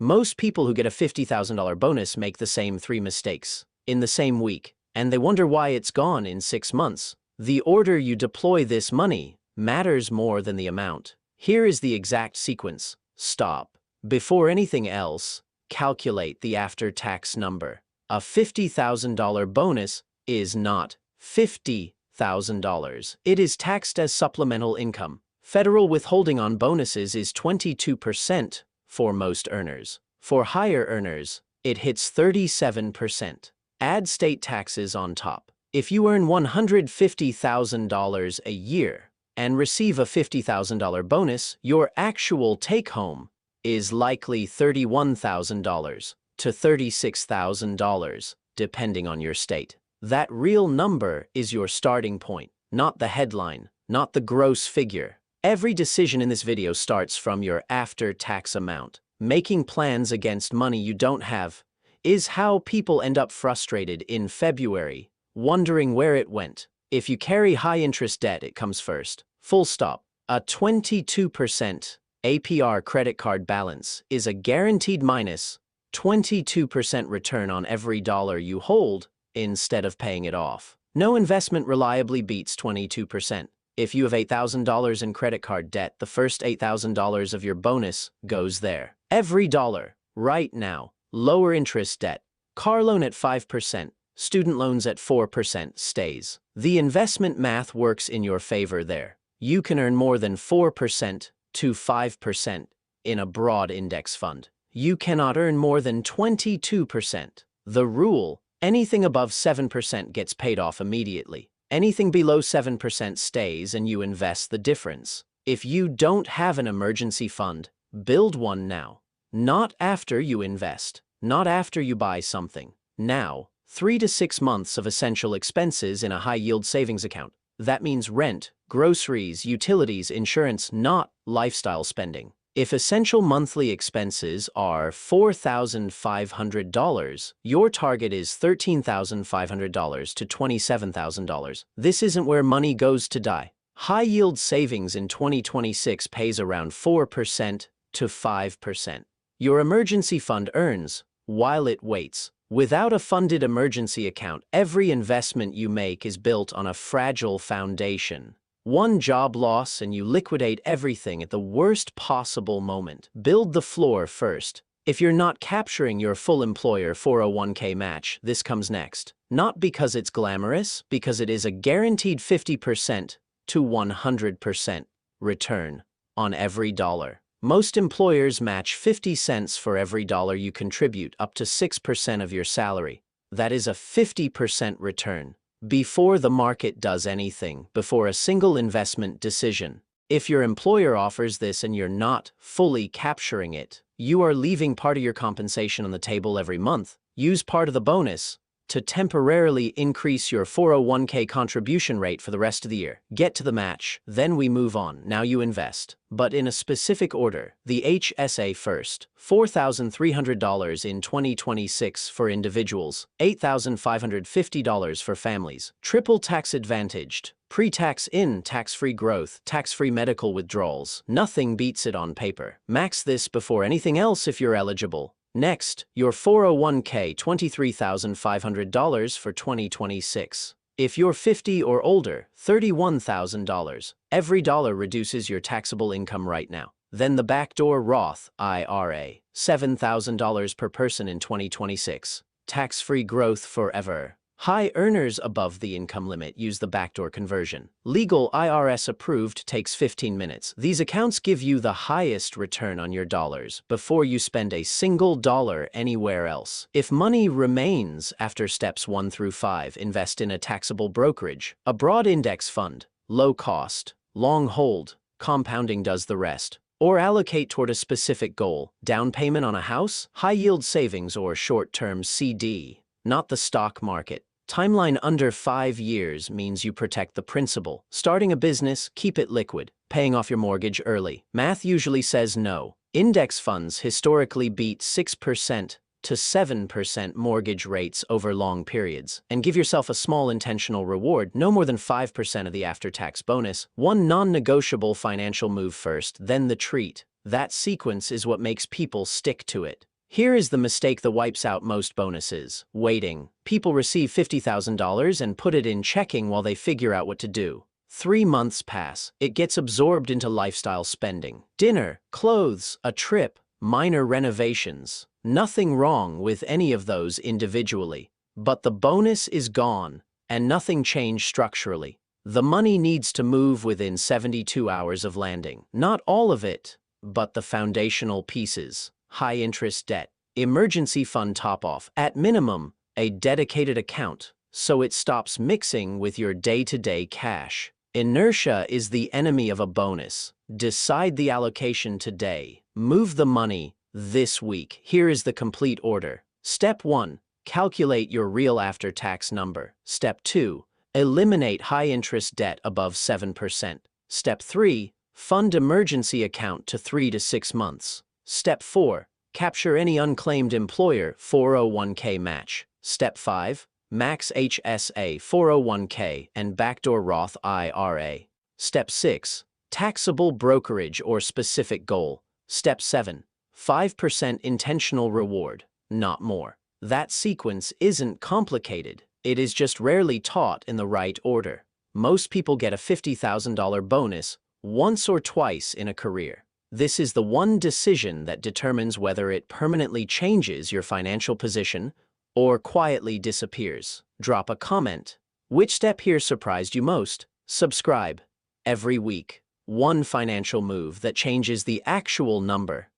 Most people who get a $50,000 bonus make the same 3 mistakes in the same week, and they wonder why it's gone in 6 months. The order you deploy this money matters more than the amount. Here is the exact sequence. Stop. Before anything else, calculate the after-tax number. A $50,000 bonus is not $50,000. It is taxed as supplemental income. Federal withholding on bonuses is 22% for most earners. For higher earners, it hits 37%. Add state taxes on top. If you earn $150,000 a year and receive a $50,000 bonus, your actual take-home is likely $31,000 to $36,000, depending on your state. That real number is your starting point, not the headline, not the gross figure. Every decision in this video starts from your after-tax amount. Making plans against money you don't have is how people end up frustrated in February, wondering where it went. If you carry high-interest debt, it comes first. Full stop. A 22% APR credit card balance is a guaranteed minus 22% return on every dollar you hold instead of paying it off. No investment reliably beats 22%. If you have $8,000 in credit card debt, the first $8,000 of your bonus goes there. Every dollar, right now. Lower interest debt, car loan at 5%, student loans at 4% stays. The investment math works in your favor there. You can earn more than 4% to 5% in a broad index fund. You cannot earn more than 22%. The rule, anything above 7% gets paid off immediately. Anything below 7% stays and you invest the difference. If you don't have an emergency fund, build one now. Not after you invest. Not after you buy something. Now, 3 to 6 months of essential expenses in a high-yield savings account. That means rent, groceries, utilities, insurance, not lifestyle spending. If essential monthly expenses are $4,500, your target is $13,500 to $27,000. This isn't where money goes to die. High-yield savings in 2026 pays around 4% to 5%. Your emergency fund earns while it waits. Without a funded emergency account, every investment you make is built on a fragile foundation. One job loss and you liquidate everything at the worst possible moment. Build the floor first. If you're not capturing your full employer 401k match, this comes next. Not because it's glamorous, because it is a guaranteed 50% to 100% return on every dollar. Most employers match 50 cents for every dollar you contribute, up to 6% of your salary. That is a 50% return. Before the market does anything, before a single investment decision. If your employer offers this and you're not fully capturing it, you are leaving part of your compensation on the table every month. Use part of the bonus to temporarily increase your 401k contribution rate for the rest of the year. Get to the match, then we move on. Now you invest. But in a specific order. The HSA first. $4,300 in 2026 for individuals. $8,550 for families. Triple tax advantaged. Pre-tax in, tax-free growth, tax-free medical withdrawals. Nothing beats it on paper. Max this before anything else if you're eligible. Next, your 401k, $23,500 for 2026. If you're 50 or older, $31,000. Every dollar reduces your taxable income right now. Then the backdoor Roth IRA, $7,000 per person in 2026. Tax-free growth forever. High earners above the income limit use the backdoor conversion. Legal IRS approved takes 15 minutes. These accounts give you the highest return on your dollars before you spend a single dollar anywhere else. If money remains after steps 1 through 5, invest in a taxable brokerage, a broad index fund, low cost, long hold, compounding does the rest. Or allocate toward a specific goal, down payment on a house, high-yield savings, or short-term CD, not the stock market. Timeline under 5 years means you protect the principal. Starting a business, keep it liquid. Paying off your mortgage early. Math usually says no. Index funds historically beat 6% to 7% mortgage rates over long periods. And give yourself a small intentional reward, no more than 5% of the after-tax bonus. One non-negotiable financial move first, then the treat. That sequence is what makes people stick to it. Here is the mistake that wipes out most bonuses: waiting. People receive $50,000 and put it in checking while they figure out what to do. 3 months pass. It gets absorbed into lifestyle spending. Dinner, clothes, a trip, minor renovations. Nothing wrong with any of those individually. But the bonus is gone, and nothing changed structurally. The money needs to move within 72 hours of landing. Not all of it, but the foundational pieces. High-interest debt, emergency fund top-off, at minimum, a dedicated account, so it stops mixing with your day-to-day cash. Inertia is the enemy of a bonus. Decide the allocation today. Move the money this week. Here is the complete order. Step 1. Calculate your real after-tax number. Step 2. Eliminate high-interest debt above 7%. Step 3. Fund emergency account to 3 to 6 months. Step 4. Capture any unclaimed employer 401k match. Step 5. Max HSA 401k and backdoor Roth IRA. Step 6. Taxable brokerage or specific goal. Step 7. 5% intentional reward, not more. That sequence isn't complicated. It is just rarely taught in the right order. Most people get a $50,000 bonus once or twice in a career. This is the one decision that determines whether it permanently changes your financial position or quietly disappears. Drop a comment. Which step here surprised you most? Subscribe. Every week, one financial move that changes the actual number.